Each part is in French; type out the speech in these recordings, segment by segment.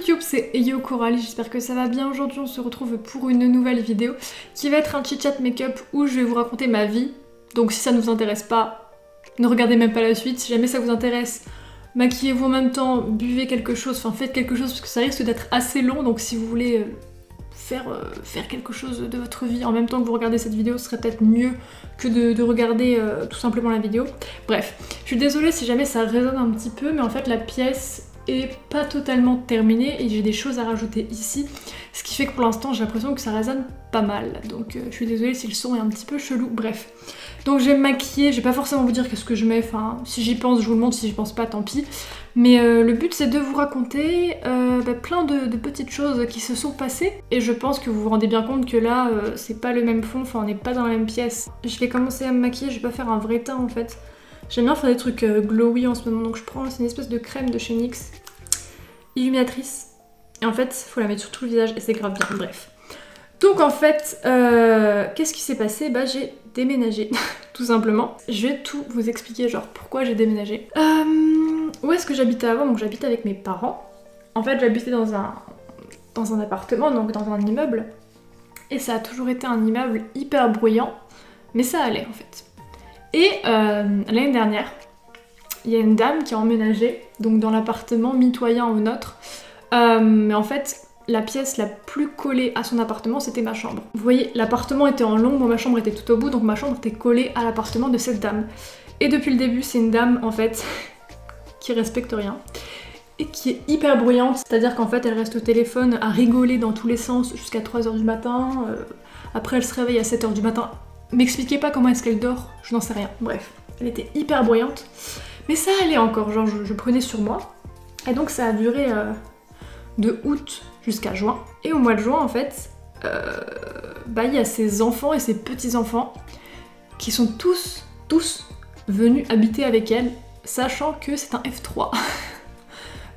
YouTube, c'est Yo Coralie, j'espère que ça va bien. Aujourd'hui on se retrouve pour une nouvelle vidéo qui va être un chit-chat make-up où je vais vous raconter ma vie. Donc si ça ne vous intéresse pas, ne regardez même pas la suite. Si jamais ça vous intéresse, maquillez-vous en même temps, buvez quelque chose, enfin faites quelque chose parce que ça risque d'être assez long. Donc si vous voulez faire quelque chose de votre vie en même temps que vous regardez cette vidéo, ce serait peut-être mieux que de regarder tout simplement la vidéo. Bref, je suis désolée si jamais ça résonne un petit peu, mais en fait la pièce est pas totalement terminée et j'ai des choses à rajouter ici, ce qui fait que pour l'instant j'ai l'impression que ça résonne pas mal, donc je suis désolée si le son est un petit peu chelou. Bref, donc je vais me maquiller, je vais pas forcément vous dire qu'est-ce que je mets, enfin si j'y pense je vous le montre, si j'y pense pas tant pis, mais le but c'est de vous raconter plein de petites choses qui se sont passées et je pense que vous vous rendez bien compte que là c'est pas le même fond, enfin on n'est pas dans la même pièce. Je vais commencer à me maquiller, je vais pas faire un vrai teint en fait. J'aime bien faire des trucs glowy en ce moment, donc je prends, c'est une espèce de crème de chez NYX, illuminatrice, et en fait faut la mettre sur tout le visage et c'est grave bien, bref. Donc en fait, qu'est-ce qui s'est passé? Bah j'ai déménagé, tout simplement. Je vais tout vous expliquer, genre pourquoi j'ai déménagé. Où est-ce que j'habitais avant? Donc j'habitais avec mes parents. En fait j'habitais dans un appartement, donc dans un immeuble, et ça a toujours été un immeuble hyper bruyant, mais ça allait en fait. Et l'année dernière, il y a une dame qui a emménagé donc dans l'appartement mitoyen au nôtre. Mais en fait, la pièce la plus collée à son appartement, c'était ma chambre. Vous voyez, l'appartement était en long, moi ma chambre était tout au bout, donc ma chambre était collée à l'appartement de cette dame. Et depuis le début, c'est une dame en fait qui respecte rien et qui est hyper bruyante, c'est-à-dire qu'en fait elle reste au téléphone à rigoler dans tous les sens jusqu'à 3h du matin. Après elle se réveille à 7h du matin. M'expliquez pas comment est-ce qu'elle dort, je n'en sais rien. Bref, elle était hyper bruyante. Mais ça allait encore, genre je prenais sur moi. Et donc ça a duré de août jusqu'à juin. Et au mois de juin en fait, il y a ces enfants et ces petits-enfants qui sont tous venus habiter avec elle, sachant que c'est un F3.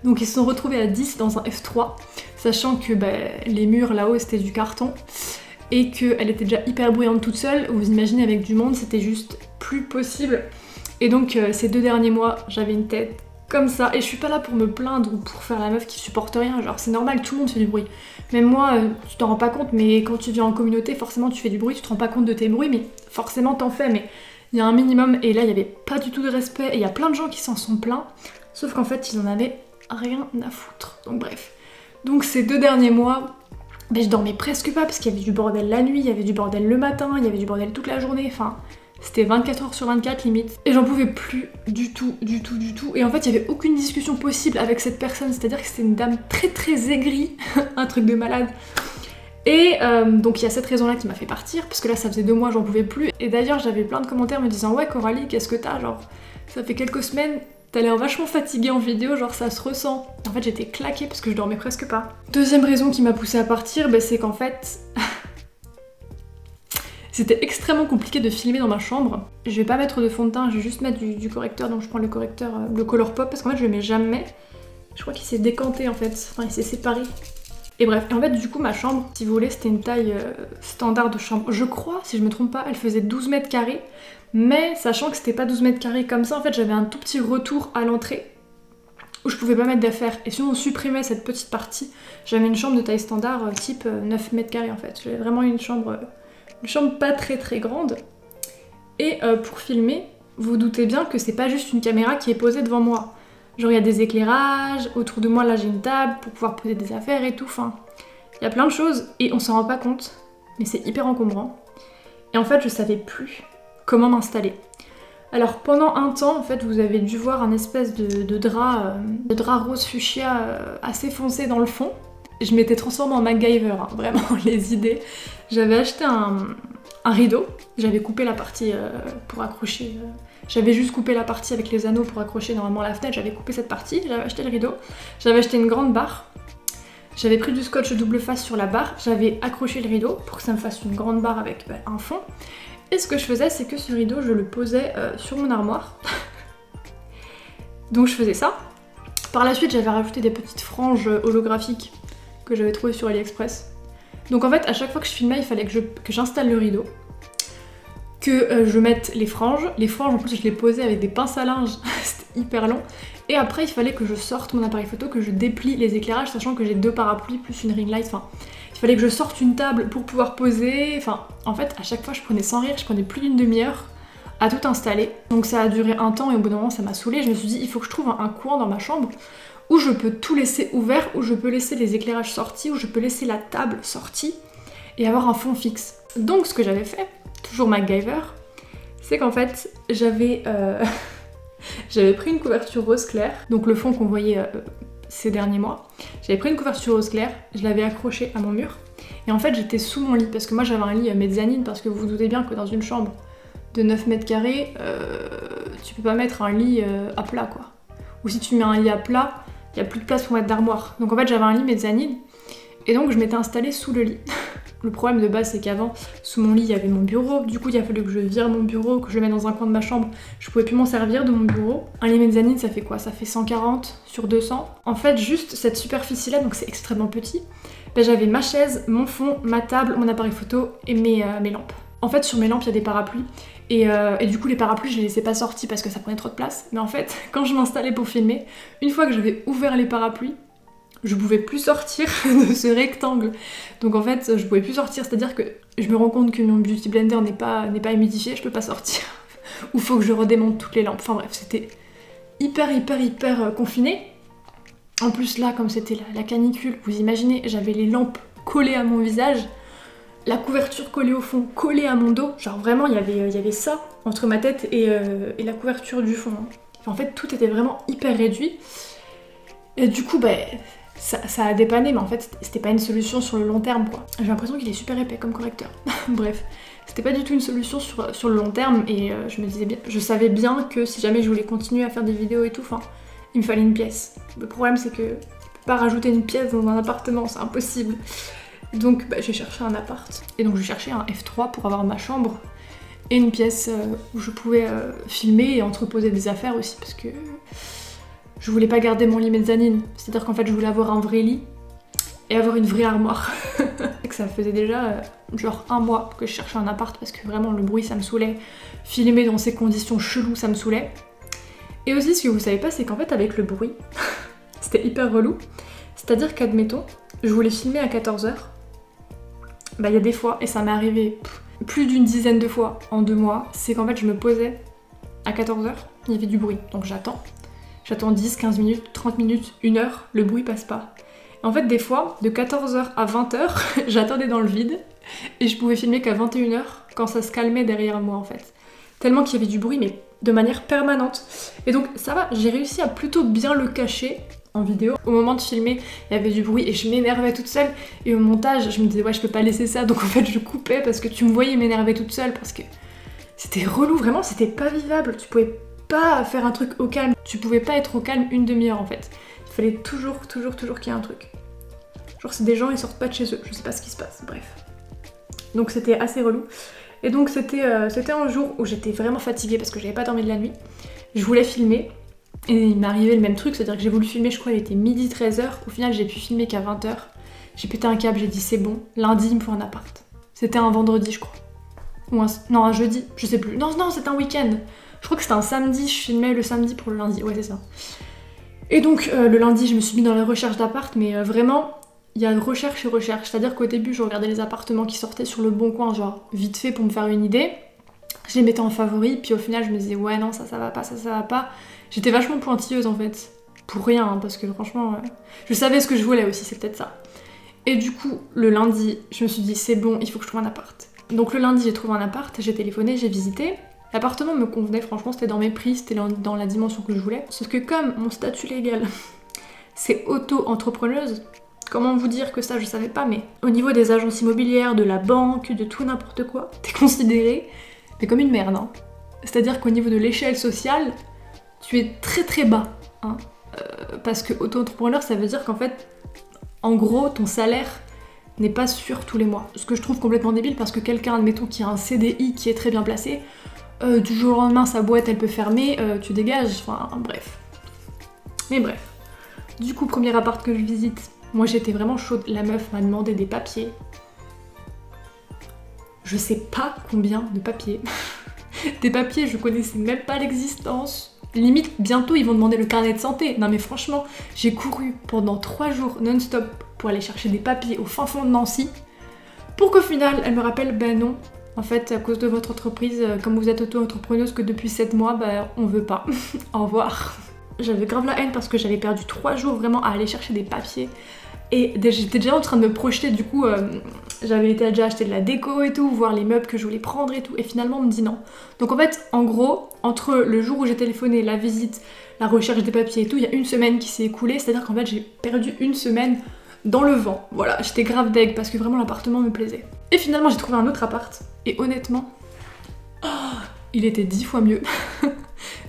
Donc ils se sont retrouvés à 10 dans un F3, sachant que les murs là-haut c'était du carton. Et qu'elle était déjà hyper bruyante toute seule, vous imaginez avec du monde, c'était juste plus possible. Et donc ces 2 derniers mois, j'avais une tête comme ça, et je suis pas là pour me plaindre ou pour faire la meuf qui supporte rien, genre c'est normal, tout le monde fait du bruit. Même moi, tu t'en rends pas compte, mais quand tu vis en communauté, forcément tu fais du bruit, tu te rends pas compte de tes bruits, mais forcément t'en fais, mais il y a un minimum, et là il y avait pas du tout de respect, et il y a plein de gens qui s'en sont plaints, sauf qu'en fait ils en avaient rien à foutre, donc bref. Donc ces 2 derniers mois, je dormais presque pas parce qu'il y avait du bordel la nuit, il y avait du bordel le matin, il y avait du bordel toute la journée, enfin c'était 24h sur 24 limite. Et j'en pouvais plus du tout. Et en fait il y avait aucune discussion possible avec cette personne, c'est-à-dire que c'était une dame très aigrie, un truc de malade. Et donc il y a cette raison là qui m'a fait partir, parce que là ça faisait 2 mois j'en pouvais plus. Et d'ailleurs j'avais plein de commentaires me disant ouais Coralie qu'est-ce que t'as, genre ça fait quelques semaines, t'as l'air vachement fatiguée en vidéo, genre ça se ressent. En fait j'étais claquée parce que je dormais presque pas. Deuxième raison qui m'a poussée à partir, c'est qu'en fait c'était extrêmement compliqué de filmer dans ma chambre. Je vais pas mettre de fond de teint, je vais juste mettre du correcteur, donc je prends le correcteur, le Colourpop, parce qu'en fait je le mets jamais. Je crois qu'il s'est décanté en fait, enfin il s'est séparé. Et bref, et en fait du coup ma chambre, si vous voulez, c'était une taille standard de chambre. Je crois, si je me trompe pas, elle faisait 12 mètres carrés. Mais sachant que c'était pas 12 mètres carrés comme ça, en fait j'avais un tout petit retour à l'entrée où je pouvais pas mettre d'affaires. Et si on supprimait cette petite partie, j'avais une chambre de taille standard type 9 mètres carrés en fait. J'avais vraiment une chambre pas très grande. Et pour filmer, vous doutez bien que c'est pas juste une caméra qui est posée devant moi. Genre il y a des éclairages, autour de moi là j'ai une table pour pouvoir poser des affaires et tout, enfin il y a plein de choses et on s'en rend pas compte, mais c'est hyper encombrant. Et en fait je savais plus comment m'installer. Alors pendant un temps en fait vous avez dû voir un espèce de drap rose fuchsia assez foncé dans le fond. Je m'étais transformée en MacGyver, hein, vraiment les idées. J'avais acheté un rideau, j'avais coupé la partie pour accrocher, j'avais juste coupé la partie avec les anneaux pour accrocher normalement la fenêtre, j'avais coupé cette partie, j'avais acheté le rideau, j'avais acheté une grande barre, j'avais pris du scotch double face sur la barre, j'avais accroché le rideau pour que ça me fasse une grande barre avec un fond. Et ce que je faisais, c'est que ce rideau, je le posais sur mon armoire. Donc je faisais ça. Par la suite, j'avais rajouté des petites franges holographiques que j'avais trouvées sur AliExpress. Donc en fait, à chaque fois que je filmais, il fallait que j'installe le rideau, que je mette les franges. Les franges, en plus, je les posais avec des pinces à linge. C'était hyper long. Et après il fallait que je sorte mon appareil photo, que je déplie les éclairages, sachant que j'ai 2 parapluies plus une ring light, enfin il fallait que je sorte une table pour pouvoir poser, enfin en fait à chaque fois je prenais, sans rire, je prenais plus d'une demi-heure à tout installer. Donc ça a duré un temps et au bout d'un moment ça m'a saoulée, je me suis dit il faut que je trouve un coin dans ma chambre où je peux tout laisser ouvert, où je peux laisser les éclairages sortis, où je peux laisser la table sortie et avoir un fond fixe. Donc ce que j'avais fait, toujours MacGyver, c'est qu'en fait j'avais j'avais pris une couverture rose clair, donc le fond qu'on voyait ces derniers mois. J'avais pris une couverture rose clair, je l'avais accrochée à mon mur et en fait j'étais sous mon lit parce que moi j'avais un lit mezzanine, parce que vous vous doutez bien que dans une chambre de 9 mètres carrés, tu peux pas mettre un lit à plat quoi. Ou si tu mets un lit à plat, il n'y a plus de place pour mettre d'armoire. Donc en fait j'avais un lit mezzanine et donc je m'étais installée sous le lit. Le problème de base c'est qu'avant, sous mon lit il y avait mon bureau, du coup il a fallu que je vire mon bureau, que je le mette dans un coin de ma chambre, je pouvais plus m'en servir de mon bureau. Un lit mezzanine ça fait quoi? Ça fait 140 sur 200. En fait juste cette superficie là, donc c'est extrêmement petit, ben, j'avais ma chaise, mon fond, ma table, mon appareil photo et mes lampes. En fait sur mes lampes il y a des parapluies et du coup les parapluies je les laissais pas sortis parce que ça prenait trop de place. Mais en fait quand je m'installais pour filmer, une fois que j'avais ouvert les parapluies, je pouvais plus sortir de ce rectangle. Donc en fait je pouvais plus sortir, c'est-à-dire que je me rends compte que mon Beauty Blender n'est pas humidifié, je peux pas sortir. Ou faut que je redémonte toutes les lampes. Enfin bref, c'était hyper confiné. En plus là comme c'était la canicule, vous imaginez, j'avais les lampes collées à mon visage, la couverture collée au fond, collée à mon dos, genre vraiment il y avait ça entre ma tête et la couverture du fond. En fait tout était vraiment hyper réduit. Et du coup bah ça a dépanné, mais en fait c'était pas une solution sur le long terme quoi. J'ai l'impression qu'il est super épais comme correcteur. Bref, c'était pas du tout une solution sur le long terme et je me disais bien, je savais bien que si jamais je voulais continuer à faire des vidéos et tout, enfin il me fallait une pièce. Le problème c'est que je peux pas rajouter une pièce dans un appartement, c'est impossible. Donc bah, j'ai cherché un appart et donc j'ai cherché un F3 pour avoir ma chambre et une pièce où je pouvais filmer et entreposer des affaires aussi parce que je voulais pas garder mon lit mezzanine, c'est-à-dire qu'en fait je voulais avoir un vrai lit et avoir une vraie armoire. Et que ça faisait déjà genre 1 mois que je cherchais un appart parce que vraiment le bruit ça me saoulait, filmer dans ces conditions cheloues ça me saoulait. Et aussi ce que vous savez pas c'est qu'en fait avec le bruit, c'était hyper relou, c'est-à-dire qu'admettons, je voulais filmer à 14h, bah il y a des fois, et ça m'est arrivé plus d'une dizaine de fois en 2 mois, c'est qu'en fait je me posais à 14h, il y avait du bruit, donc j'attends 10, 15 minutes, 30 minutes, 1 heure, le bruit passe pas. En fait, des fois, de 14h à 20h, j'attendais dans le vide et je pouvais filmer qu'à 21h quand ça se calmait derrière moi en fait. Tellement qu'il y avait du bruit, mais de manière permanente. Et donc ça va, j'ai réussi à plutôt bien le cacher en vidéo. Au moment de filmer, il y avait du bruit et je m'énervais toute seule. Et au montage, je me disais ouais, je peux pas laisser ça. Donc en fait, je coupais parce que tu me voyais m'énerver toute seule parce que c'était relou, vraiment, c'était pas vivable. Tu pouvais pas faire un truc au calme. Tu pouvais pas être au calme une demi-heure en fait. Il fallait toujours qu'il y ait un truc. Genre c'est des gens, ils sortent pas de chez eux, je sais pas ce qui se passe, bref. Donc c'était assez relou. Et donc c'était un jour où j'étais vraiment fatiguée parce que j'avais pas dormi de la nuit. Je voulais filmer et il m'est arrivé le même truc, c'est-à-dire que j'ai voulu filmer, je crois il était midi 13h. Au final j'ai pu filmer qu'à 20h. J'ai pété un câble, j'ai dit c'est bon, lundi il me faut un appart. C'était un vendredi je crois. Ou un jeudi, je sais plus. Non, c'était un week-end. Je crois que c'était un samedi, je filmais le samedi pour le lundi, ouais c'est ça. Et donc le lundi je me suis mis dans les recherches d'appart, mais vraiment il y a recherche et recherche, c'est-à-dire qu'au début je regardais les appartements qui sortaient sur le Bon Coin, genre vite fait pour me faire une idée. Je les mettais en favori, puis au final je me disais ouais non ça va pas, ça va pas. J'étais vachement pointilleuse en fait, pour rien, hein, parce que franchement je savais ce que je voulais aussi, c'est peut-être ça. Et du coup le lundi je me suis dit c'est bon, il faut que je trouve un appart. Donc le lundi j'ai trouvé un appart, j'ai téléphoné, j'ai visité. L'appartement me convenait, franchement c'était dans mes prix, c'était dans la dimension que je voulais. Sauf que comme mon statut légal c'est auto-entrepreneuse, comment vous dire que ça je savais pas, mais au niveau des agences immobilières, de la banque, de tout n'importe quoi, t'es considérée mais comme une merde. Hein. C'est-à-dire qu'au niveau de l'échelle sociale, tu es très bas. Hein. Parce que auto-entrepreneur ça veut dire qu'en fait, en gros ton salaire n'est pas sûr tous les mois. Ce que je trouve complètement débile parce que quelqu'un, admettons, qui a un CDI qui est très bien placé, du jour au lendemain sa boîte elle peut fermer, tu dégages, enfin bref. Mais bref. Du coup, premier appart que je visite, moi j'étais vraiment chaude, la meuf m'a demandé des papiers. Je sais pas combien de papiers. Des papiers, je connaissais même pas l'existence. Limite, bientôt ils vont demander le carnet de santé. Non mais franchement, j'ai couru pendant 3 jours non-stop pour aller chercher des papiers au fin fond de Nancy, pour qu'au final, elle me rappelle, ben non, en fait, à cause de votre entreprise, comme vous êtes auto-entrepreneuse que depuis 7 mois, ben on veut pas. Au revoir. J'avais grave la haine parce que j'avais perdu 3 jours vraiment à aller chercher des papiers. Et j'étais déjà en train de me projeter, du coup, j'avais été déjà acheter de la déco et tout, voir les meubles que je voulais prendre et tout, et finalement on me dit non. Donc en fait, en gros, entre le jour où j'ai téléphoné, la visite, la recherche des papiers et tout, il y a une semaine qui s'est écoulée, c'est-à-dire qu'en fait j'ai perdu une semaine dans le vent. Voilà, j'étais grave deg parce que vraiment l'appartement me plaisait. Et finalement j'ai trouvé un autre appart, et honnêtement, il était 10 fois mieux.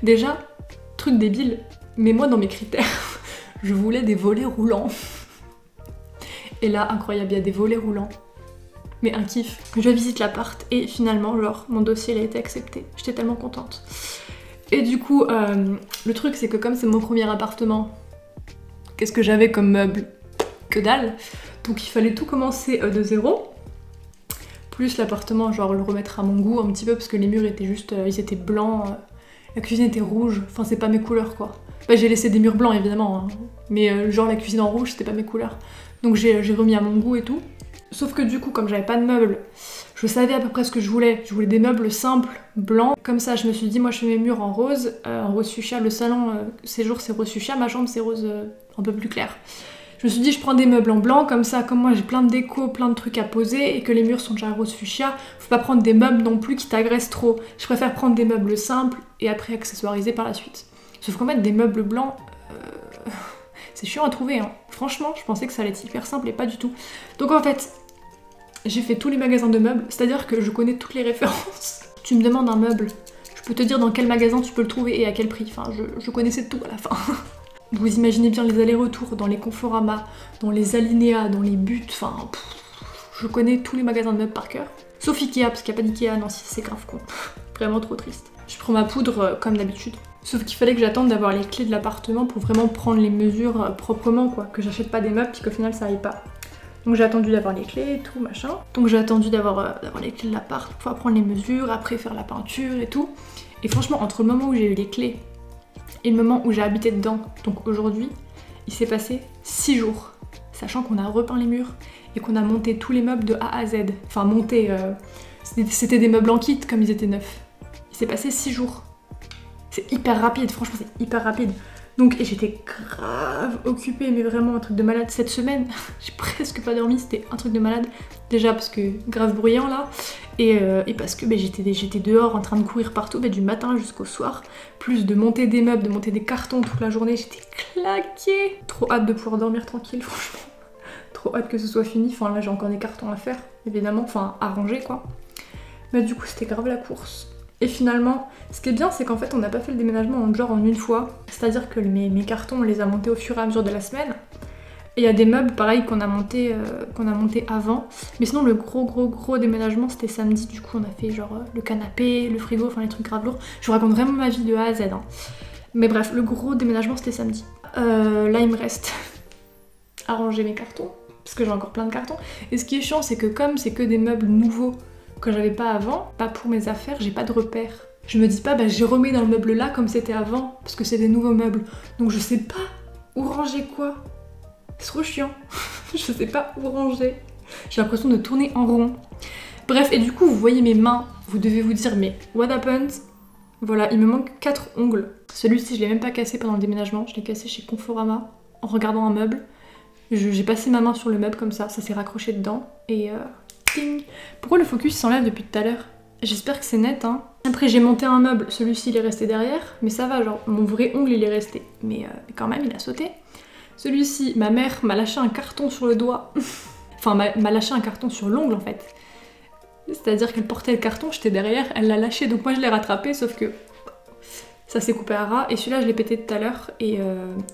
Déjà, truc débile, mais moi dans mes critères, je voulais des volets roulants. Et là, incroyable, il y a des volets roulants. Mais un kiff. Je visite l'appart et finalement, genre, mon dossier il a été accepté. J'étais tellement contente. Et du coup, le truc c'est que comme c'est mon premier appartement, qu'est-ce que j'avais comme meuble? Que dalle. Donc il fallait tout commencer de zéro. Plus l'appartement, genre le remettre à mon goût un petit peu parce que les murs étaient juste, ils étaient blancs. La cuisine était rouge. Enfin, c'est pas mes couleurs quoi. Bah, j'ai laissé des murs blancs évidemment, hein. Mais genre la cuisine en rouge, c'était pas mes couleurs. Donc j'ai remis à mon goût et tout. Sauf que du coup, comme j'avais pas de meubles, je savais à peu près ce que je voulais. Je voulais des meubles simples, blancs. Comme ça, je me suis dit, moi je fais mes murs en rose fuchsia. Le salon, séjour c'est rose fuchsia, ma chambre c'est rose un peu plus clair. Je me suis dit, je prends des meubles en blanc, comme ça, comme moi j'ai plein de déco, plein de trucs à poser et que les murs sont déjà rose fuchsia, faut pas prendre des meubles non plus qui t'agressent trop. Je préfère prendre des meubles simples et après accessoiriser par la suite. Sauf qu'en fait, des meubles blancs, c'est chiant à trouver, hein. Franchement, je pensais que ça allait être hyper simple et pas du tout. Donc en fait, j'ai fait tous les magasins de meubles, c'est-à-dire que je connais toutes les références. Tu me demandes un meuble, je peux te dire dans quel magasin tu peux le trouver et à quel prix. Enfin, je connaissais tout à la fin. Vous imaginez bien les allers-retours dans les Conforama, dans les Alinéa, dans les Buts, enfin, je connais tous les magasins de meubles par cœur. Sauf Ikea, parce qu'il n'y a pas d'Ikea, non, si c'est grave con. Vraiment trop triste. Je prends ma poudre comme d'habitude. Sauf qu'il fallait que j'attende d'avoir les clés de l'appartement pour vraiment prendre les mesures proprement, quoi. Que j'achète pas des meubles puis qu'au final ça aille pas. Donc j'ai attendu d'avoir les clés et tout, machin. Donc j'ai attendu d'avoir les clés de l'appart pour pouvoir prendre les mesures, après faire la peinture et tout. Et franchement, entre le moment où j'ai eu les clés et le moment où j'ai habité dedans, donc aujourd'hui, il s'est passé 6 jours. Sachant qu'on a repeint les murs et qu'on a monté tous les meubles de A à Z. Enfin monté, c'était des meubles en kit comme ils étaient neufs. Il s'est passé 6 jours. C'est hyper rapide, franchement c'est hyper rapide. Donc j'étais grave occupée, mais vraiment un truc de malade. Cette semaine, j'ai presque pas dormi, c'était un truc de malade. Déjà parce que grave bruyant là, et parce que j'étais dehors en train de courir partout, du matin jusqu'au soir. Plus de monter des meubles, de monter des cartons toute la journée, j'étais claquée. Trop hâte de pouvoir dormir tranquille, franchement. Trop hâte que ce soit fini. Enfin là j'ai encore des cartons à faire, évidemment, enfin à ranger quoi. Mais du coup c'était grave la course. Et finalement, ce qui est bien, c'est qu'en fait, on n'a pas fait le déménagement en une fois. C'est-à-dire que mes cartons, on les a montés au fur et à mesure de la semaine. Et il y a des meubles, pareil, qu'on a monté avant. Mais sinon, le gros déménagement, c'était samedi. Du coup, on a fait genre le canapé, le frigo, enfin les trucs grave lourds. Je vous raconte vraiment ma vie de A à Z. Hein. Mais bref, le gros déménagement, c'était samedi. Là, il me reste à ranger mes cartons. Parce que j'ai encore plein de cartons. Et ce qui est chiant, c'est que comme c'est que des meubles nouveaux, que j'avais pas avant, pas pour mes affaires, j'ai pas de repères. Je me dis pas, j'ai remets dans le meuble là comme c'était avant, parce que c'est des nouveaux meubles. Donc je sais pas où ranger quoi. C'est trop chiant. Je sais pas où ranger. J'ai l'impression de tourner en rond. Bref, et du coup, vous voyez mes mains, vous devez vous dire, mais what happened? Voilà, il me manque 4 ongles. Celui-ci, je l'ai même pas cassé pendant le déménagement, je l'ai cassé chez Conforama, en regardant un meuble. J'ai passé ma main sur le meuble comme ça s'est raccroché dedans, et ting. Pourquoi le focus s'enlève depuis tout à l'heure? J'espère que c'est net, hein. Après j'ai monté un meuble, celui-ci il est resté derrière, mais ça va, genre mon vrai ongle il est resté. Mais quand même il a sauté. Celui-ci, ma mère m'a lâché un carton sur le doigt. Enfin m'a lâché un carton sur l'ongle en fait. C'est-à-dire qu'elle portait le carton, j'étais derrière, elle l'a lâché, donc moi je l'ai rattrapé, sauf que ça s'est coupé à ras. Et celui-là je l'ai pété tout à l'heure et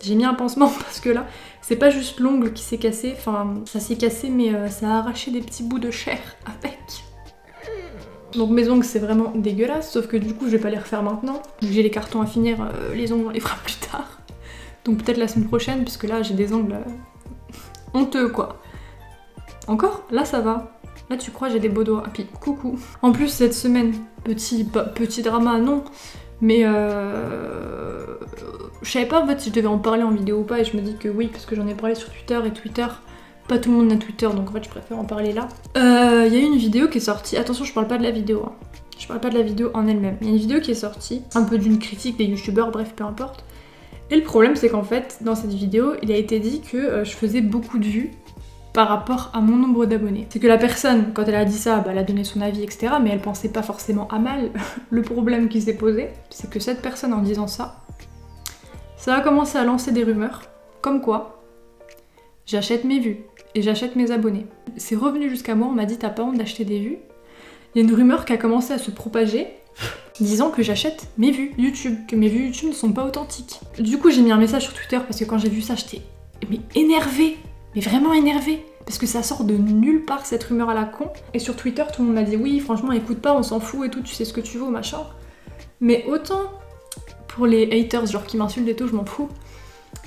j'ai mis un pansement parce que là, c'est pas juste l'ongle qui s'est cassé, enfin ça s'est cassé mais ça a arraché des petits bouts de chair avec. Donc mes ongles c'est vraiment dégueulasse, sauf que du coup je vais pas les refaire maintenant. J'ai les cartons à finir, les ongles on les fera plus tard. Donc peut-être la semaine prochaine, puisque là j'ai des ongles honteux quoi. Encore? Là ça va. Là tu crois j'ai des beaux doigts. Ah puis coucou. En plus cette semaine, petit drama non, Mais je savais pas en fait si je devais en parler en vidéo ou pas, et je me dis que oui, parce que j'en ai parlé sur Twitter, et Twitter, pas tout le monde a Twitter, donc en fait je préfère en parler là. Il y a eu une vidéo qui est sortie, attention je parle pas de la vidéo, hein. Je parle pas de la vidéo en elle-même. Il y a une vidéo qui est sortie, un peu d'une critique des youtubeurs, bref, peu importe. Et le problème c'est qu'en fait, dans cette vidéo, il a été dit que je faisais beaucoup de vues par rapport à mon nombre d'abonnés. C'est que la personne, quand elle a dit ça, bah, elle a donné son avis, etc. Mais elle pensait pas forcément à mal. Le problème qui s'est posé, c'est que cette personne, en disant ça a commencé à lancer des rumeurs, comme quoi j'achète mes vues et j'achète mes abonnés. C'est revenu jusqu'à moi, on m'a dit t'as pas honte d'acheter des vues. Il y a une rumeur qui a commencé à se propager, disant que j'achète mes vues YouTube, que mes vues YouTube ne sont pas authentiques. Du coup j'ai mis un message sur Twitter parce que quand j'ai vu ça j'étais énervée, mais vraiment énervée, parce que ça sort de nulle part cette rumeur à la con. Et sur Twitter tout le monde m'a dit oui franchement écoute pas, on s'en fout et tout, tu sais ce que tu vaux machin. Mais autant pour les haters genre qui m'insultent et tout je m'en fous,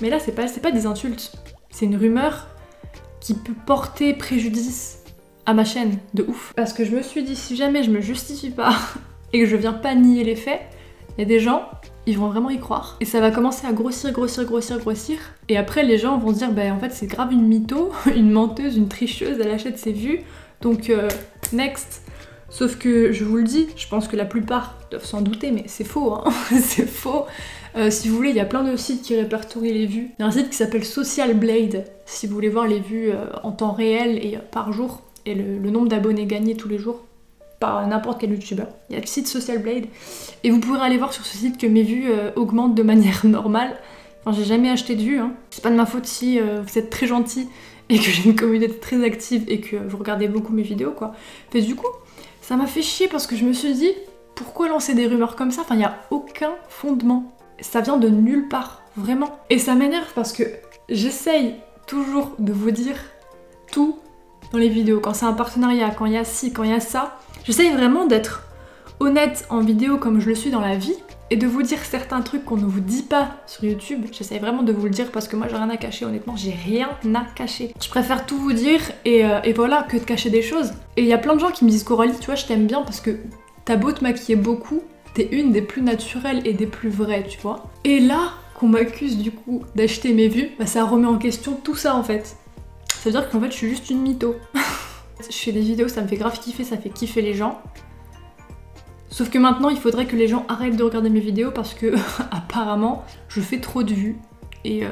mais là c'est pas des insultes, c'est une rumeur qui peut porter préjudice à ma chaîne de ouf. Parce que je me suis dit si jamais je me justifie pas et que je viens pas nier les faits, il y a des gens, ils vont vraiment y croire. Et ça va commencer à grossir. Et après les gens vont se dire bah en fait c'est grave une mytho, une menteuse, une tricheuse, elle achète ses vues. Donc next. Sauf que je vous le dis, je pense que la plupart doivent s'en douter, mais c'est faux, hein. C'est faux. Si vous voulez, il y a plein de sites qui répertorient les vues. Il y a un site qui s'appelle Social Blade, si vous voulez voir les vues en temps réel et par jour, et le nombre d'abonnés gagnés tous les jours par n'importe quel youtubeur. Il y a le site Social Blade, et vous pourrez aller voir sur ce site que mes vues augmentent de manière normale. Enfin, j'ai jamais acheté de vues, hein. C'est pas de ma faute si vous êtes très gentils et que j'ai une communauté très active et que vous regardez beaucoup mes vidéos, quoi. Mais du coup, ça m'a fait chier parce que je me suis dit, pourquoi lancer des rumeurs comme ça? Enfin, il n'y a aucun fondement. Ça vient de nulle part, vraiment. Et ça m'énerve parce que j'essaye toujours de vous dire tout dans les vidéos. Quand c'est un partenariat, quand il y a ci, quand il y a ça. J'essaye vraiment d'être honnête en vidéo comme je le suis dans la vie et de vous dire certains trucs qu'on ne vous dit pas sur YouTube. J'essaye vraiment de vous le dire parce que moi j'ai rien à cacher, honnêtement, j'ai rien à cacher. Je préfère tout vous dire et voilà, que de cacher des choses. Et il y a plein de gens qui me disent Coralie, tu vois, je t'aime bien parce que t'as beau te maquiller beaucoup, t'es une des plus naturelles et des plus vraies, tu vois. Et là, qu'on m'accuse du coup d'acheter mes vues, bah ça remet en question tout ça en fait. Ça veut dire qu'en fait je suis juste une mytho. Je fais des vidéos, ça me fait grave kiffer, ça fait kiffer les gens. Sauf que maintenant il faudrait que les gens arrêtent de regarder mes vidéos parce que apparemment je fais trop de vues et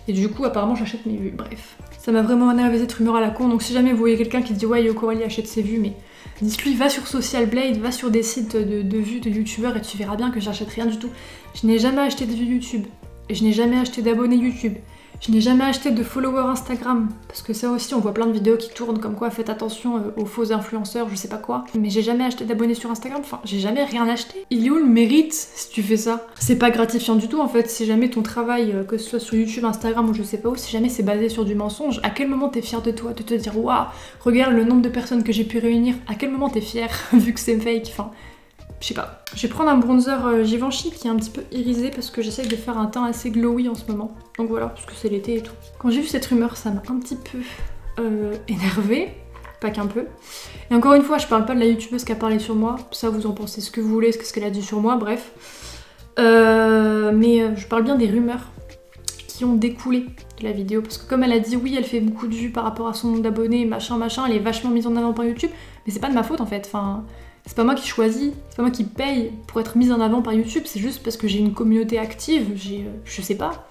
du coup apparemment j'achète mes vues, bref. Ça m'a vraiment énervé cette rumeur à la con, donc si jamais vous voyez quelqu'un qui dit ouais yo Coralie achète ses vues, mais dites-lui va sur Social Blade, va sur des sites de vues de youtubeurs et tu verras bien que j'achète rien du tout. Je n'ai jamais acheté de vues YouTube, et je n'ai jamais acheté d'abonnés YouTube. Je n'ai jamais acheté de followers Instagram, parce que ça aussi on voit plein de vidéos qui tournent comme quoi faites attention aux faux influenceurs, je sais pas quoi. Mais j'ai jamais acheté d'abonnés sur Instagram, enfin j'ai jamais rien acheté. Il est où le mérite si tu fais ça? C'est pas gratifiant du tout en fait, si jamais ton travail, que ce soit sur YouTube, Instagram ou je sais pas où, si jamais c'est basé sur du mensonge, à quel moment t'es fier de toi, de te dire waouh, regarde le nombre de personnes que j'ai pu réunir, à quel moment t'es fier vu que c'est fake, enfin... Je sais pas. Je vais prendre un bronzer Givenchy qui est un petit peu irisé parce que j'essaye de faire un teint assez glowy en ce moment. Donc voilà, parce que c'est l'été et tout. Quand j'ai vu cette rumeur, ça m'a un petit peu énervée. Pas qu'un peu. Et encore une fois, je parle pas de la youtubeuse qui a parlé sur moi. Ça, vous en pensez ce que vous voulez, ce qu'elle a dit sur moi, bref. Mais je parle bien des rumeurs qui ont découlé de la vidéo. Parce que comme elle a dit, oui, elle fait beaucoup de vues par rapport à son nombre d'abonnés, machin, machin, elle est vachement mise en avant par YouTube. Mais c'est pas de ma faute en fait. Enfin... C'est pas moi qui choisis, c'est pas moi qui paye pour être mise en avant par YouTube, c'est juste parce que j'ai une communauté active, je sais pas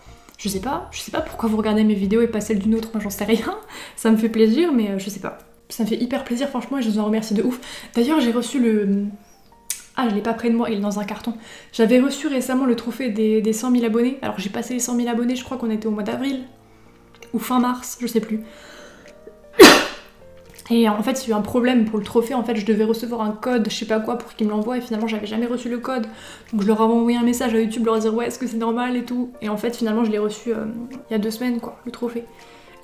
pourquoi vous regardez mes vidéos et pas celles d'une autre, moi j'en sais rien, ça me fait plaisir mais je sais pas. Ça me fait hyper plaisir franchement et je vous en remercie de ouf. D'ailleurs j'ai reçu le... Ah je l'ai pas près de moi, il est dans un carton. J'avais reçu récemment le trophée des 100 000 abonnés, alors j'ai passé les 100 000 abonnés, je crois qu'on était au mois d'avril, ou fin mars, je sais plus. Et en fait, il y a eu un problème pour le trophée, en fait, je devais recevoir un code, je sais pas quoi, pour qu'ils me l'envoient, et finalement, j'avais jamais reçu le code. Donc je leur ai envoyé un message à YouTube, leur dire ouais, est-ce que c'est normal et tout. Et en fait, finalement, je l'ai reçu il y a 2 semaines, quoi, le trophée.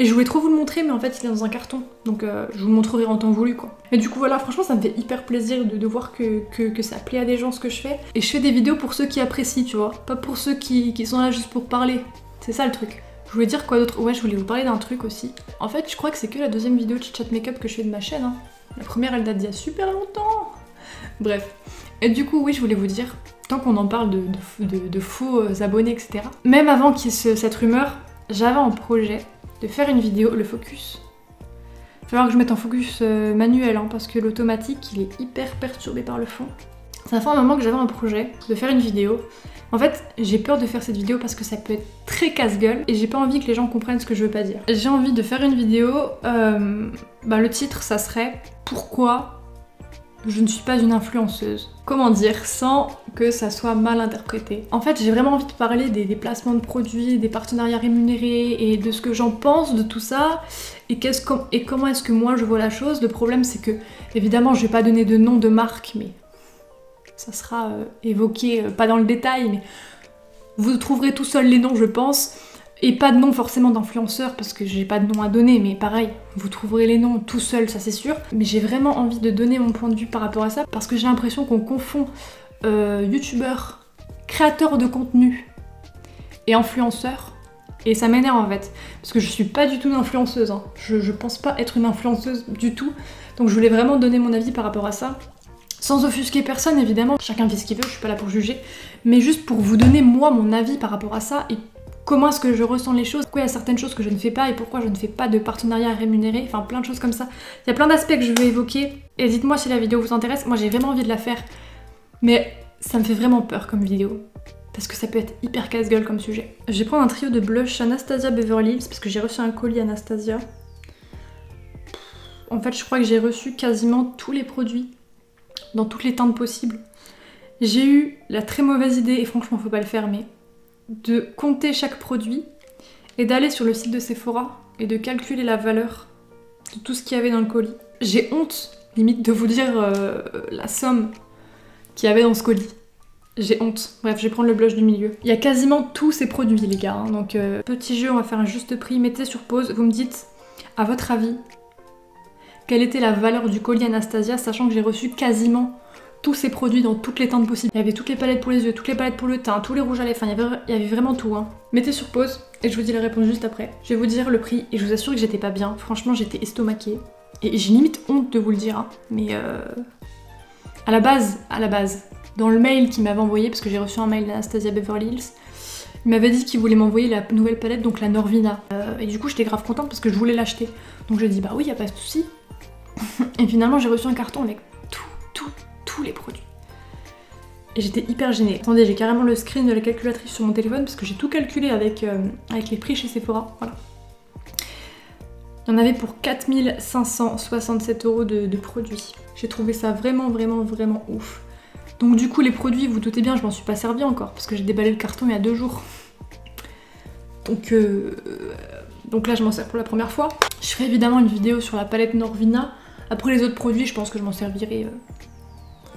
Et je voulais trop vous le montrer, mais en fait, il est dans un carton. Donc je vous le montrerai en temps voulu, quoi. Et du coup, voilà, franchement, ça me fait hyper plaisir de voir que ça plaît à des gens ce que je fais. Et je fais des vidéos pour ceux qui apprécient, tu vois. Pas pour ceux qui sont là juste pour parler. C'est ça le truc. Je voulais dire quoi d'autre? Ouais, je voulais vous parler d'un truc aussi. En fait, je crois que c'est que la deuxième vidéo de chit chat make-up que je fais de ma chaîne. Hein. La première, elle date d'il y a super longtemps. Bref. Et du coup, oui, je voulais vous dire, tant qu'on en parle de faux abonnés, etc. Même avant qu'il y ait cette rumeur, j'avais en projet de faire une vidéo, le focus. Il va falloir que je mette en focus manuel, hein, parce que l'automatique, il est hyper perturbé par le fond. Ça fait un moment que j'avais un projet de faire une vidéo. En fait, j'ai peur de faire cette vidéo parce que ça peut être très casse-gueule et j'ai pas envie que les gens comprennent ce que je veux pas dire. J'ai envie de faire une vidéo, le titre ça serait « Pourquoi je ne suis pas une influenceuse ?» Comment dire sans que ça soit mal interprété. En fait, j'ai vraiment envie de parler des placements de produits, des partenariats rémunérés et de ce que j'en pense de tout ça et comment est-ce que moi je vois la chose. Le problème c'est que, évidemment, je vais pas donner de nom de marque, mais ça sera évoqué, pas dans le détail, mais vous trouverez tout seul les noms, je pense. Et pas de nom forcément d'influenceurs, parce que j'ai pas de nom à donner, mais pareil, vous trouverez les noms tout seul, ça c'est sûr. Mais j'ai vraiment envie de donner mon point de vue par rapport à ça, parce que j'ai l'impression qu'on confond youtubeur, créateur de contenu et influenceur. Et ça m'énerve en fait, parce que je suis pas du tout une influenceuse, hein. Je pense pas être une influenceuse du tout. Donc je voulais vraiment donner mon avis par rapport à ça. Sans offusquer personne évidemment, chacun fait ce qu'il veut, je suis pas là pour juger, mais juste pour vous donner moi mon avis par rapport à ça et comment est-ce que je ressens les choses, pourquoi il y a certaines choses que je ne fais pas et pourquoi je ne fais pas de partenariat rémunéré, enfin plein de choses comme ça. Il y a plein d'aspects que je veux évoquer et dites-moi si la vidéo vous intéresse, moi j'ai vraiment envie de la faire, mais ça me fait vraiment peur comme vidéo. Parce que ça peut être hyper casse-gueule comme sujet. Je vais prendre un trio de blush Anastasia Beverly Hills parce que j'ai reçu un colis Anastasia. En fait je crois que j'ai reçu quasiment tous les produits dans toutes les teintes possibles. J'ai eu la très mauvaise idée, et franchement faut pas le faire, mais de compter chaque produit et d'aller sur le site de Sephora et de calculer la valeur de tout ce qu'il y avait dans le colis. J'ai honte, limite, de vous dire la somme qu'il y avait dans ce colis. J'ai honte. Bref, je vais prendre le blush du milieu. Il y a quasiment tous ces produits, les gars. Hein. Donc, petit jeu, on va faire un juste prix. Mettez sur pause. Vous me dites, à votre avis, quelle était la valeur du colis Anastasia, sachant que j'ai reçu quasiment tous ces produits dans toutes les teintes possibles. Il y avait toutes les palettes pour les yeux, toutes les palettes pour le teint, tous les rouges à lèvres, enfin il y avait vraiment tout. Hein. Mettez sur pause et je vous dis la réponse juste après. Je vais vous dire le prix et je vous assure que j'étais pas bien. Franchement, j'étais estomaquée. Et j'ai limite honte de vous le dire, hein. Mais à la base, dans le mail qu'il m'avait envoyé, parce que j'ai reçu un mail d'Anastasia Beverly Hills, il m'avait dit qu'il voulait m'envoyer la nouvelle palette, donc la Norvina. Et du coup, j'étais grave contente parce que je voulais l'acheter. Donc j'ai dit bah oui, y a pas de souci. Et finalement, j'ai reçu un carton avec tous les produits. Et j'étais hyper gênée. Attendez, j'ai carrément le screen de la calculatrice sur mon téléphone parce que j'ai tout calculé avec les prix chez Sephora. Voilà. Il y en avait pour 4 567 € de produits. J'ai trouvé ça vraiment ouf. Donc du coup, les produits, vous doutez bien, je m'en suis pas servi encore parce que j'ai déballé le carton il y a 2 jours. Donc là, je m'en sers pour la première fois. Je ferai évidemment une vidéo sur la palette Norvina. Après les autres produits, je pense que je m'en servirai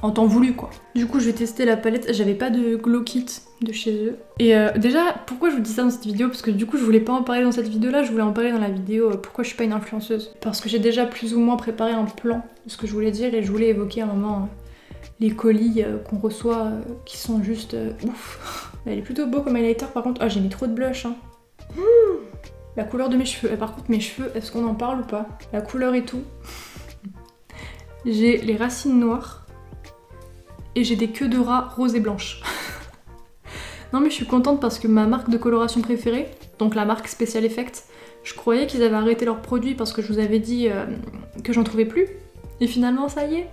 en temps voulu quoi. Du coup je vais tester la palette, j'avais pas de glow kit de chez eux. Et déjà, pourquoi je vous dis ça dans cette vidéo? Parce que du coup je voulais pas en parler dans cette vidéo là, je voulais en parler dans la vidéo pourquoi je suis pas une influenceuse. Parce que j'ai déjà plus ou moins préparé un plan de ce que je voulais dire et je voulais évoquer à un moment les colis qu'on reçoit qui sont juste ouf. Elle est plutôt beau comme highlighter par contre. Ah j'ai mis trop de blush hein. La couleur de mes cheveux, par contre mes cheveux, est-ce qu'on en parle ou pas? La couleur et tout. J'ai les racines noires et j'ai des queues de rat roses et blanches. Non mais je suis contente parce que ma marque de coloration préférée, donc la marque Special Effect, je croyais qu'ils avaient arrêté leurs produits parce que je vous avais dit que j'en trouvais plus. Et finalement ça y est.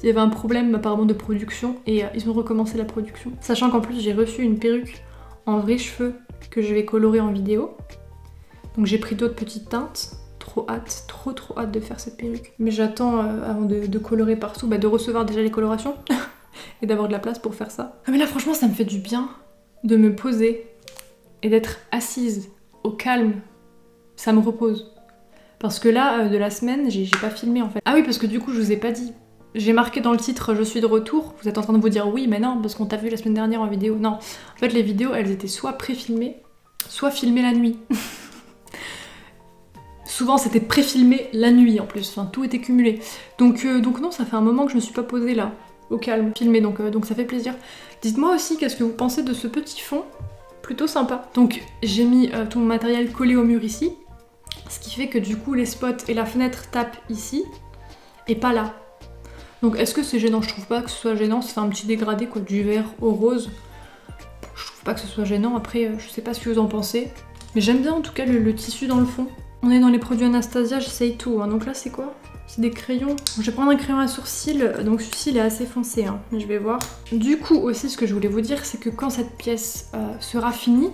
Il y avait un problème apparemment de production et ils ont recommencé la production. Sachant qu'en plus j'ai reçu une perruque en vrais cheveux que je vais colorer en vidéo. Donc j'ai pris d'autres petites teintes. Trop hâte, trop hâte de faire cette perruque. Mais j'attends avant de colorer partout, de recevoir déjà les colorations et d'avoir de la place pour faire ça. Ah mais là franchement ça me fait du bien de me poser et d'être assise au calme. Ça me repose. Parce que là, de la semaine, j'ai pas filmé en fait. Ah oui, parce que du coup je vous ai pas dit. J'ai marqué dans le titre « Je suis de retour ». Vous êtes en train de vous dire « Oui, mais non, parce qu'on t'a vu la semaine dernière en vidéo ». Non, en fait les vidéos elles étaient soit pré-filmées, soit filmées la nuit. Souvent c'était pré-filmé la nuit en plus, enfin tout était cumulé. Donc non, ça fait un moment que je me suis pas posée là, au calme, filmé, donc ça fait plaisir. Dites-moi aussi qu'est-ce que vous pensez de ce petit fond, plutôt sympa. Donc j'ai mis tout mon matériel collé au mur ici, ce qui fait que du coup les spots et la fenêtre tapent ici, et pas là. Donc est-ce que c'est gênant? Je trouve pas que ce soit gênant, ça fait un petit dégradé quoi, du vert au rose. Je trouve pas que ce soit gênant, après je sais pas ce que vous en pensez. Mais j'aime bien en tout cas le tissu dans le fond. On est dans les produits Anastasia, j'essaye tout. Hein. Donc là c'est quoi? C'est des crayons. Je vais prendre un crayon à sourcils, donc celui-ci il est assez foncé, hein. Je vais voir. Du coup aussi ce que je voulais vous dire, c'est que quand cette pièce sera finie,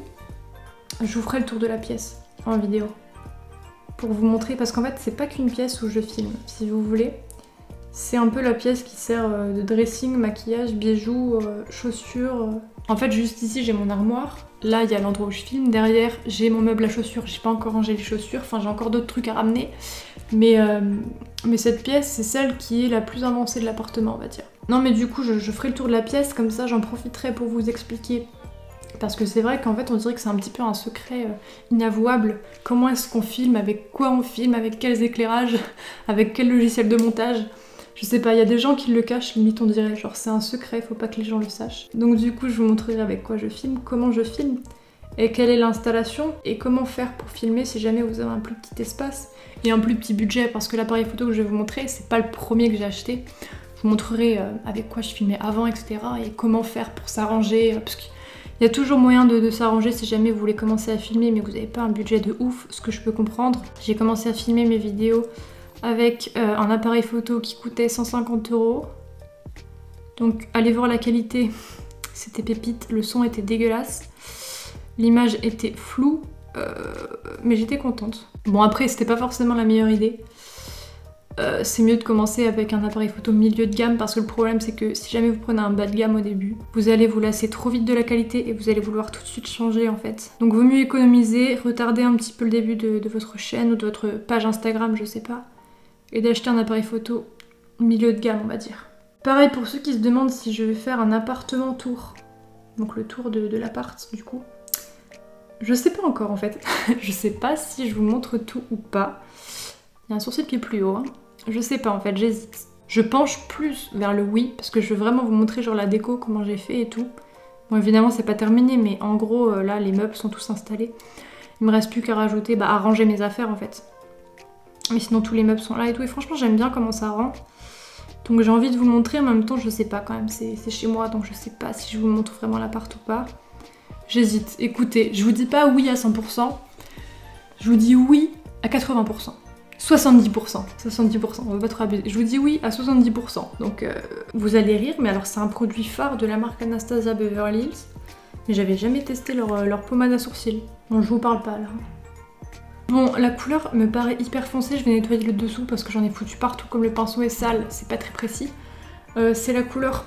je vous ferai le tour de la pièce en vidéo. Pour vous montrer, parce qu'en fait c'est pas qu'une pièce où je filme, si vous voulez. C'est un peu la pièce qui sert de dressing, maquillage, bijoux, chaussures. En fait juste ici j'ai mon armoire, là il y a l'endroit où je filme, derrière j'ai mon meuble à chaussures, j'ai pas encore rangé les chaussures, enfin j'ai encore d'autres trucs à ramener. Mais cette pièce c'est celle qui est la plus avancée de l'appartement on va dire. Non mais du coup je ferai le tour de la pièce, comme ça j'en profiterai pour vous expliquer. Parce que c'est vrai qu'en fait on dirait que c'est un petit peu un secret inavouable. Comment est-ce qu'on filme, avec quoi on filme, avec quels éclairages, avec quel logiciel de montage. Je sais pas, il y a des gens qui le cachent, limite on dirait, genre c'est un secret, faut pas que les gens le sachent. Donc du coup je vous montrerai avec quoi je filme, comment je filme, et quelle est l'installation, et comment faire pour filmer si jamais vous avez un plus petit espace et un plus petit budget, parce que l'appareil photo que je vais vous montrer, c'est pas le premier que j'ai acheté. Je vous montrerai avec quoi je filmais avant, etc. et comment faire pour s'arranger, parce qu'il y a toujours moyen de s'arranger si jamais vous voulez commencer à filmer mais que vous n'avez pas un budget de ouf, ce que je peux comprendre. J'ai commencé à filmer mes vidéos avec un appareil photo qui coûtait 150 €. Donc allez voir la qualité, c'était pépite, le son était dégueulasse, l'image était floue, mais j'étais contente. Bon après c'était pas forcément la meilleure idée. C'est mieux de commencer avec un appareil photo milieu de gamme parce que le problème c'est que si jamais vous prenez un bas de gamme au début, vous allez vous lasser trop vite de la qualité et vous allez vouloir tout de suite changer en fait. Donc vaut mieux économiser, retarder un petit peu le début de votre chaîne ou de votre page Instagram, je sais pas, et d'acheter un appareil photo milieu de gamme on va dire. Pareil pour ceux qui se demandent si je vais faire un appartement tour, donc le tour de l'appart du coup. Je sais pas encore en fait, je sais pas si je vous montre tout ou pas. Il y a un sourcil qui est plus haut, hein. Je sais pas en fait, j'hésite. Je penche plus vers le oui, parce que je veux vraiment vous montrer genre la déco, comment j'ai fait et tout. Bon évidemment c'est pas terminé, mais en gros là les meubles sont tous installés. Il me reste plus qu'à rajouter, à ranger mes affaires en fait. Mais sinon tous les meubles sont là et tout, et franchement j'aime bien comment ça rend. Donc j'ai envie de vous montrer, en même temps je sais pas quand même, c'est chez moi, donc je sais pas si je vous montre vraiment l'appart ou pas. J'hésite, écoutez, je vous dis pas oui à 100%, je vous dis oui à 80%. 70%, on va pas trop abuser. Je vous dis oui à 70%. Donc vous allez rire, mais alors c'est un produit phare de la marque Anastasia Beverly Hills. Mais j'avais jamais testé leur pommade à sourcils. Bon, je vous parle pas là. Bon, la couleur me paraît hyper foncée, je vais nettoyer le dessous parce que j'en ai foutu partout, comme le pinceau est sale, c'est pas très précis. C'est la couleur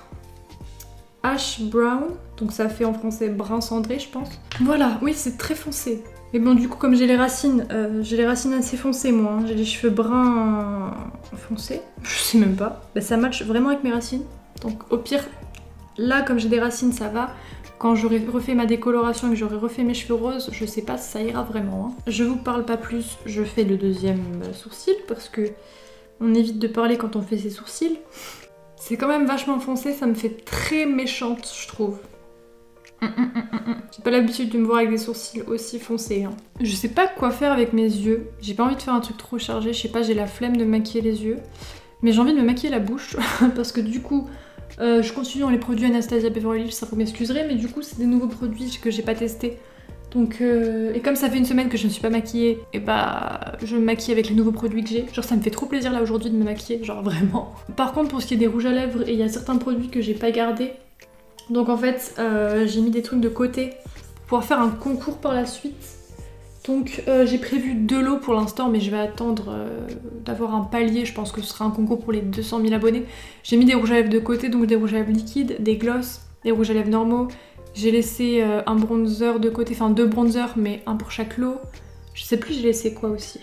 Ash Brown, donc ça fait en français brun cendré je pense. Voilà, oui c'est très foncé. Mais bon du coup comme j'ai les racines assez foncées moi, hein. J'ai les cheveux bruns foncés, je sais même pas. Bah, ça match vraiment avec mes racines. Donc au pire, là comme j'ai des racines ça va. Quand j'aurai refait ma décoloration et que j'aurai refait mes cheveux roses, je sais pas si ça ira vraiment. Hein. Je vous parle pas plus, je fais le deuxième sourcil parce que on évite de parler quand on fait ses sourcils. C'est quand même vachement foncé, ça me fait très méchante je trouve. J'ai pas l'habitude de me voir avec des sourcils aussi foncés. Hein. Je sais pas quoi faire avec mes yeux. J'ai pas envie de faire un truc trop chargé. Je sais pas, j'ai la flemme de me maquiller les yeux. Mais j'ai envie de me maquiller la bouche. Parce que du coup, je continue dans les produits Anastasia Beverly Hills, ça vous m'excuserez. Mais du coup, c'est des nouveaux produits que j'ai pas testés. Donc, et comme ça fait une semaine que je ne suis pas maquillée, et bah je me maquille avec les nouveaux produits que j'ai. Genre ça me fait trop plaisir là aujourd'hui de me maquiller, genre vraiment. Par contre, pour ce qui est des rouges à lèvres, il y a certains produits que j'ai pas gardés. Donc en fait, j'ai mis des trucs de côté pour pouvoir faire un concours par la suite. Donc j'ai prévu 2 lots pour l'instant, mais je vais attendre d'avoir un palier. Je pense que ce sera un concours pour les 200 000 abonnés. J'ai mis des rouges à lèvres de côté, donc des rouges à lèvres liquides, des gloss, des rouges à lèvres normaux. J'ai laissé un bronzer de côté, enfin 2 bronzers, mais un pour chaque lot. Je sais plus j'ai laissé quoi aussi.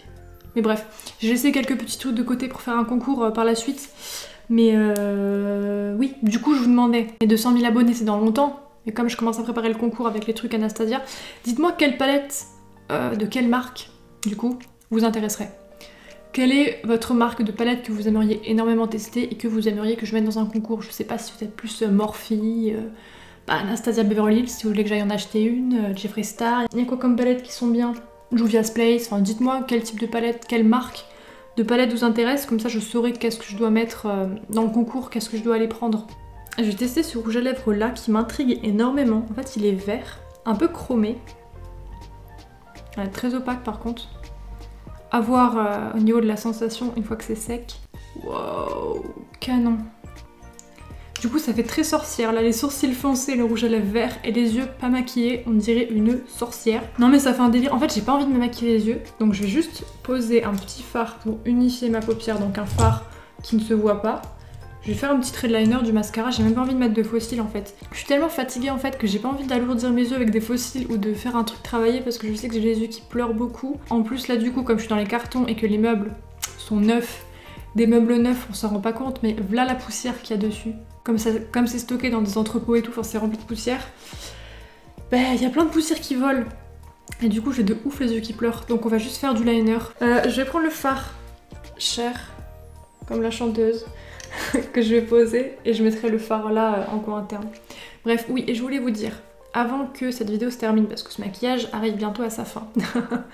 Mais bref, j'ai laissé quelques petits trucs de côté pour faire un concours par la suite. Mais oui, du coup je vous demandais, les 200 000 abonnés c'est dans longtemps, et comme je commence à préparer le concours avec les trucs Anastasia, dites-moi quelle palette, de quelle marque, du coup, vous intéresserait. Quelle est votre marque de palette que vous aimeriez énormément tester et que vous aimeriez que je mette dans un concours? Je sais pas si vous êtes plus Morphe, Anastasia Beverly Hills, si vous voulez que j'aille en acheter une, Jeffree Star. Il y a quoi comme palettes qui sont bien? Juvia's Place, enfin dites-moi quel type de palette, quelle marque de palettes vous intéressent, comme ça je saurai qu'est-ce que je dois mettre dans le concours, qu'est-ce que je dois aller prendre. Je vais tester ce rouge à lèvres là qui m'intrigue énormément. En fait il est vert, un peu chromé. Ouais, très opaque par contre. À voir au niveau de la sensation une fois que c'est sec. Wow, canon. Du coup ça fait très sorcière, là les sourcils foncés, le rouge à lèvres vert et les yeux pas maquillés, on dirait une sorcière. Non mais ça fait un délire, en fait j'ai pas envie de me maquiller les yeux, donc je vais juste poser un petit fard pour unifier ma paupière, donc un fard qui ne se voit pas. Je vais faire un petit trait de liner, du mascara, j'ai même pas envie de mettre de faux cils en fait. Je suis tellement fatiguée en fait que j'ai pas envie d'alourdir mes yeux avec des faux cils ou de faire un truc travaillé parce que je sais que j'ai les yeux qui pleurent beaucoup. En plus là du coup comme je suis dans les cartons et que les meubles sont neufs, des meubles neufs on s'en rend pas compte mais voilà la poussière qu'il y a dessus. Comme c'est stocké dans des entrepôts et tout, enfin c'est rempli de poussière, ben il y a plein de poussière qui vole. Et du coup j'ai de ouf les yeux qui pleurent, donc on va juste faire du liner. Je vais prendre le fard Cher, comme la chanteuse, que je vais poser et je mettrai le fard là en coin interne. Bref, oui, et je voulais vous dire, avant que cette vidéo se termine, parce que ce maquillage arrive bientôt à sa fin,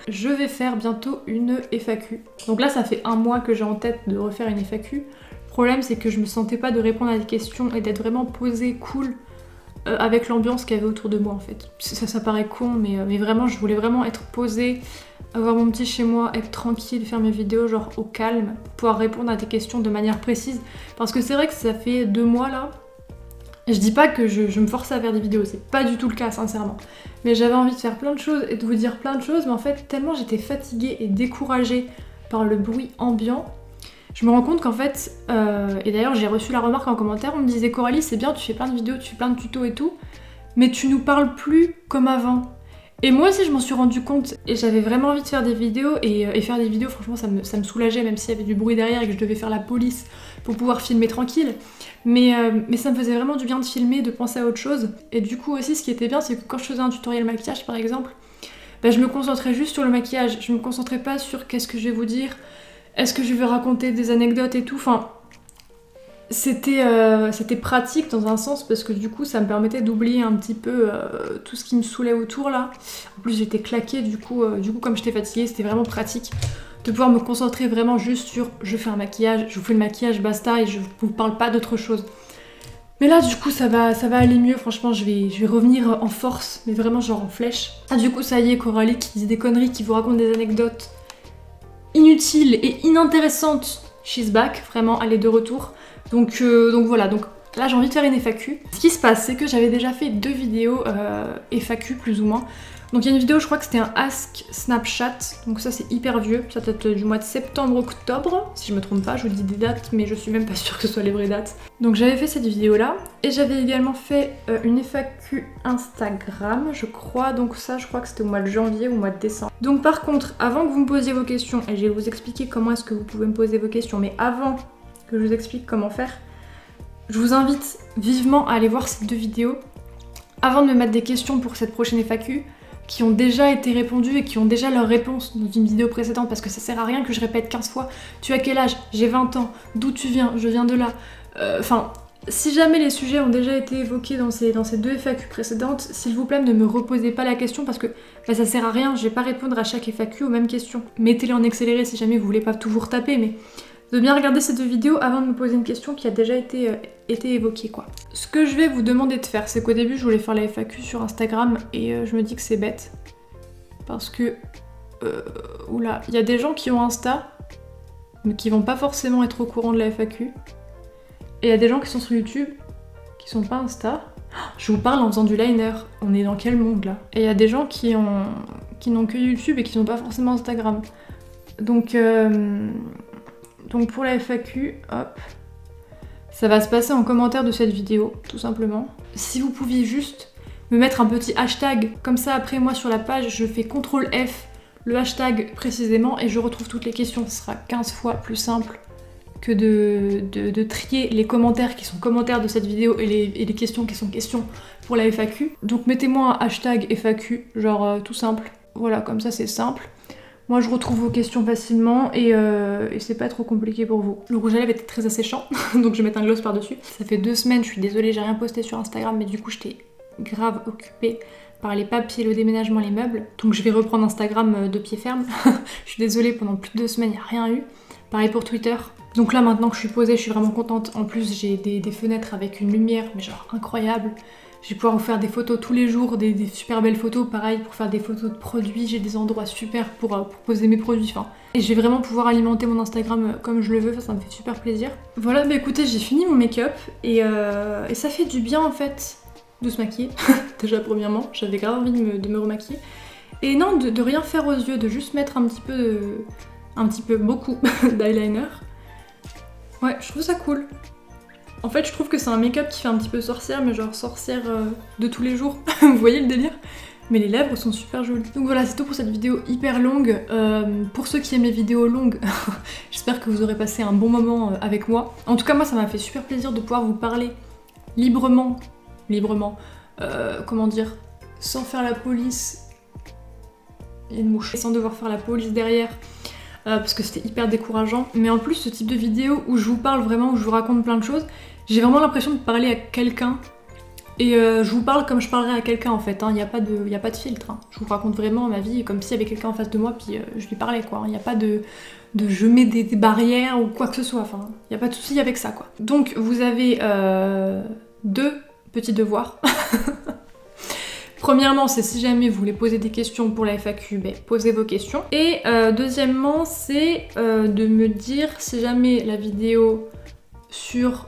je vais faire bientôt une FAQ. Donc là ça fait un mois que j'ai en tête de refaire une FAQ. Le problème c'est que je me sentais pas de répondre à des questions et d'être vraiment posée, cool, avec l'ambiance qu'il y avait autour de moi en fait. Ça paraît con mais vraiment je voulais vraiment être posée, avoir mon petit chez moi, être tranquille, faire mes vidéos genre au calme, pouvoir répondre à des questions de manière précise. Parce que c'est vrai que ça fait 2 mois là, et je dis pas que je me forçais à faire des vidéos, c'est pas du tout le cas sincèrement. Mais j'avais envie de faire plein de choses et de vous dire plein de choses, mais en fait tellement j'étais fatiguée et découragée par le bruit ambiant, je me rends compte qu'en fait, et d'ailleurs j'ai reçu la remarque en commentaire, on me disait Coralie c'est bien, tu fais plein de vidéos, tu fais plein de tutos et tout, mais tu nous parles plus comme avant. Et moi aussi je m'en suis rendu compte et j'avais vraiment envie de faire des vidéos et faire des vidéos franchement ça me soulageait même s'il y avait du bruit derrière et que je devais faire la police pour pouvoir filmer tranquille. Mais ça me faisait vraiment du bien de filmer, de penser à autre chose. Et du coup aussi ce qui était bien c'est que quand je faisais un tutoriel maquillage par exemple, bah, je me concentrais juste sur le maquillage, je me concentrais pas sur qu'est-ce que je vais vous dire, est-ce que je vais raconter des anecdotes et tout, enfin c'était pratique dans un sens parce que du coup ça me permettait d'oublier un petit peu tout ce qui me saoulait autour là. En plus j'étais claquée du coup comme j'étais fatiguée c'était vraiment pratique de pouvoir me concentrer vraiment juste sur je fais un maquillage, je vous fais le maquillage basta et je vous parle pas d'autre chose. Mais là du coup ça va aller mieux, franchement je vais revenir en force mais vraiment genre en flèche. Ah du coup ça y est Coralie qui dit des conneries, qui vous raconte des anecdotes inutiles et inintéressantes, she's back, vraiment elle est de retour. Donc voilà, donc là j'ai envie de faire une FAQ. Ce qui se passe c'est que j'avais déjà fait 2 vidéos FAQ plus ou moins. Donc il y a une vidéo je crois que c'était un Ask Snapchat, donc ça c'est hyper vieux, ça date du mois de septembre-octobre, si je me trompe pas, je vous dis des dates mais je suis même pas sûre que ce soit les vraies dates. Donc j'avais fait cette vidéo là, et j'avais également fait une FAQ Instagram je crois, donc ça je crois que c'était au mois de janvier ou au mois de décembre. Donc par contre, avant que vous me posiez vos questions, et je vais vous expliquer comment est-ce que vous pouvez me poser vos questions, mais avant que je vous explique comment faire, je vous invite vivement à aller voir ces 2 vidéos avant de me mettre des questions pour cette prochaine FAQ qui ont déjà été répondues et qui ont déjà leur réponse dans une vidéo précédente parce que ça sert à rien que je répète 15 fois tu as quel âge, j'ai 20 ans, d'où tu viens, je viens de là. Enfin, si jamais les sujets ont déjà été évoqués dans ces 2 FAQ précédentes, s'il vous plaît ne me reposez pas la question parce que bah, ça sert à rien, je vais pas répondre à chaque FAQ aux mêmes questions. Mettez-les en accéléré si jamais vous voulez pas tout vous retaper, mais de bien regarder ces 2 vidéos avant de me poser une question qui a déjà été évoquée quoi. Ce que je vais vous demander de faire, c'est qu'au début je voulais faire la FAQ sur Instagram et je me dis que c'est bête. Parce que, oula, il y a des gens qui ont Insta, mais qui vont pas forcément être au courant de la FAQ. Et il y a des gens qui sont sur YouTube, qui sont pas Insta. Je vous parle en faisant du liner, on est dans quel monde là? Et il y a des gens qui n'ont que YouTube et qui n'ont pas forcément Instagram. Donc pour la FAQ, hop, ça va se passer en commentaire de cette vidéo, tout simplement. Si vous pouviez juste me mettre un petit hashtag, comme ça après moi sur la page, je fais CTRL F, le hashtag précisément, et je retrouve toutes les questions. Ce sera 15 fois plus simple que de trier les commentaires qui sont commentaires de cette vidéo et les questions qui sont questions pour la FAQ. Donc mettez-moi un hashtag FAQ, genre tout simple. Voilà, comme ça c'est simple. Moi je retrouve vos questions facilement et c'est pas trop compliqué pour vous. Le rouge à lèvres était très asséchant, donc je vais mettre un gloss par dessus. Ça fait 2 semaines, je suis désolée, j'ai rien posté sur Instagram, mais du coup j'étais grave occupée par les papiers, le déménagement, les meubles. Donc je vais reprendre Instagram de pied ferme. Je suis désolée, pendant plus de 2 semaines, il n'y a rien eu. Pareil pour Twitter. Donc là maintenant que je suis posée, je suis vraiment contente. En plus j'ai des fenêtres avec une lumière, mais genre incroyable. Je vais pouvoir vous faire des photos tous les jours, des super belles photos, pareil pour faire des photos de produits, j'ai des endroits super pour poser mes produits, enfin. Et je vais vraiment pouvoir alimenter mon Instagram comme je le veux, ça me fait super plaisir. Voilà, bah écoutez, j'ai fini mon make-up et ça fait du bien en fait de se maquiller. Déjà premièrement, j'avais grave envie de me remaquiller. Et non, de rien faire aux yeux, de juste mettre beaucoup d'eyeliner. Ouais, je trouve ça cool. En fait, je trouve que c'est un make-up qui fait un petit peu sorcière, mais genre sorcière de tous les jours. Vous voyez le délire? Mais les lèvres sont super jolies. Donc voilà, c'est tout pour cette vidéo hyper longue. Pour ceux qui aiment les vidéos longues, j'espère que vous aurez passé un bon moment avec moi. En tout cas, moi, ça m'a fait super plaisir de pouvoir vous parler librement, comment dire, sans faire la police. Il y a une mouche. Sans devoir faire la police derrière. Parce que c'était hyper décourageant. Mais en plus, ce type de vidéo où je vous parle vraiment, où je vous raconte plein de choses, j'ai vraiment l'impression de parler à quelqu'un. Et je vous parle comme je parlerais à quelqu'un en fait, il n'y a pas de filtre. Hein. Je vous raconte vraiment ma vie comme s'il y avait quelqu'un en face de moi puis je lui parlais quoi. Il n'y a pas de je mets des barrières ou quoi que ce soit, enfin, il n'y a pas de souci avec ça quoi. Donc vous avez 2 petits devoirs. Premièrement, c'est si jamais vous voulez poser des questions pour la FAQ, ben, posez vos questions. Et deuxièmement, c'est de me dire si jamais la vidéo sur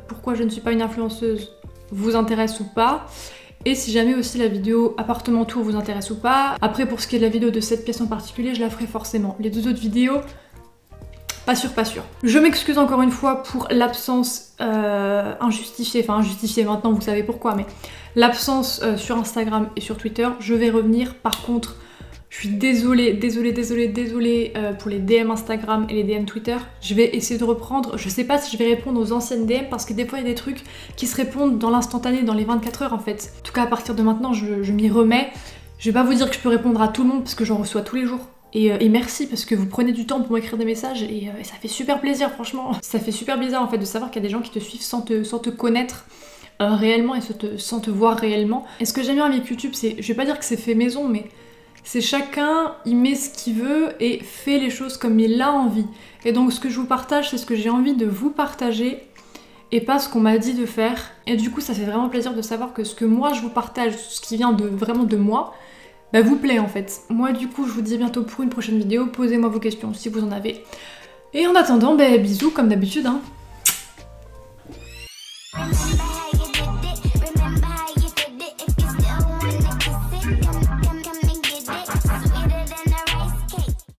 pourquoi je ne suis pas une influenceuse vous intéresse ou pas. Et si jamais aussi la vidéo appartement tour vous intéresse ou pas. Après, pour ce qui est de la vidéo de cette pièce en particulier, je la ferai forcément. Les 2 autres vidéos, pas sûr, pas sûr. Je m'excuse encore une fois pour l'absence injustifiée, enfin injustifiée maintenant, vous savez pourquoi, mais l'absence sur Instagram et sur Twitter. Je vais revenir. Par contre, je suis désolée pour les DM Instagram et les DM Twitter. Je vais essayer de reprendre. Je sais pas si je vais répondre aux anciennes DM parce que des fois il y a des trucs qui se répondent dans l'instantané, dans les 24 heures en fait. En tout cas, à partir de maintenant, je m'y remets. Je vais pas vous dire que je peux répondre à tout le monde parce que j'en reçois tous les jours. Et merci parce que vous prenez du temps pour m'écrire des messages et ça fait super plaisir franchement. Ça fait super bizarre en fait de savoir qu'il y a des gens qui te suivent sans te connaître réellement et sans te voir réellement. Et ce que j'aime bien avec YouTube, c'est, je vais pas dire que c'est fait maison, mais c'est chacun, il met ce qu'il veut et fait les choses comme il a envie. Et donc ce que je vous partage, c'est ce que j'ai envie de vous partager et pas ce qu'on m'a dit de faire. Et du coup, ça fait vraiment plaisir de savoir que ce que moi je vous partage, ce qui vient vraiment de moi, bah vous plaît en fait. Moi du coup, je vous dis à bientôt pour une prochaine vidéo. Posez-moi vos questions si vous en avez. Et en attendant, bah bisous comme d'habitude hein.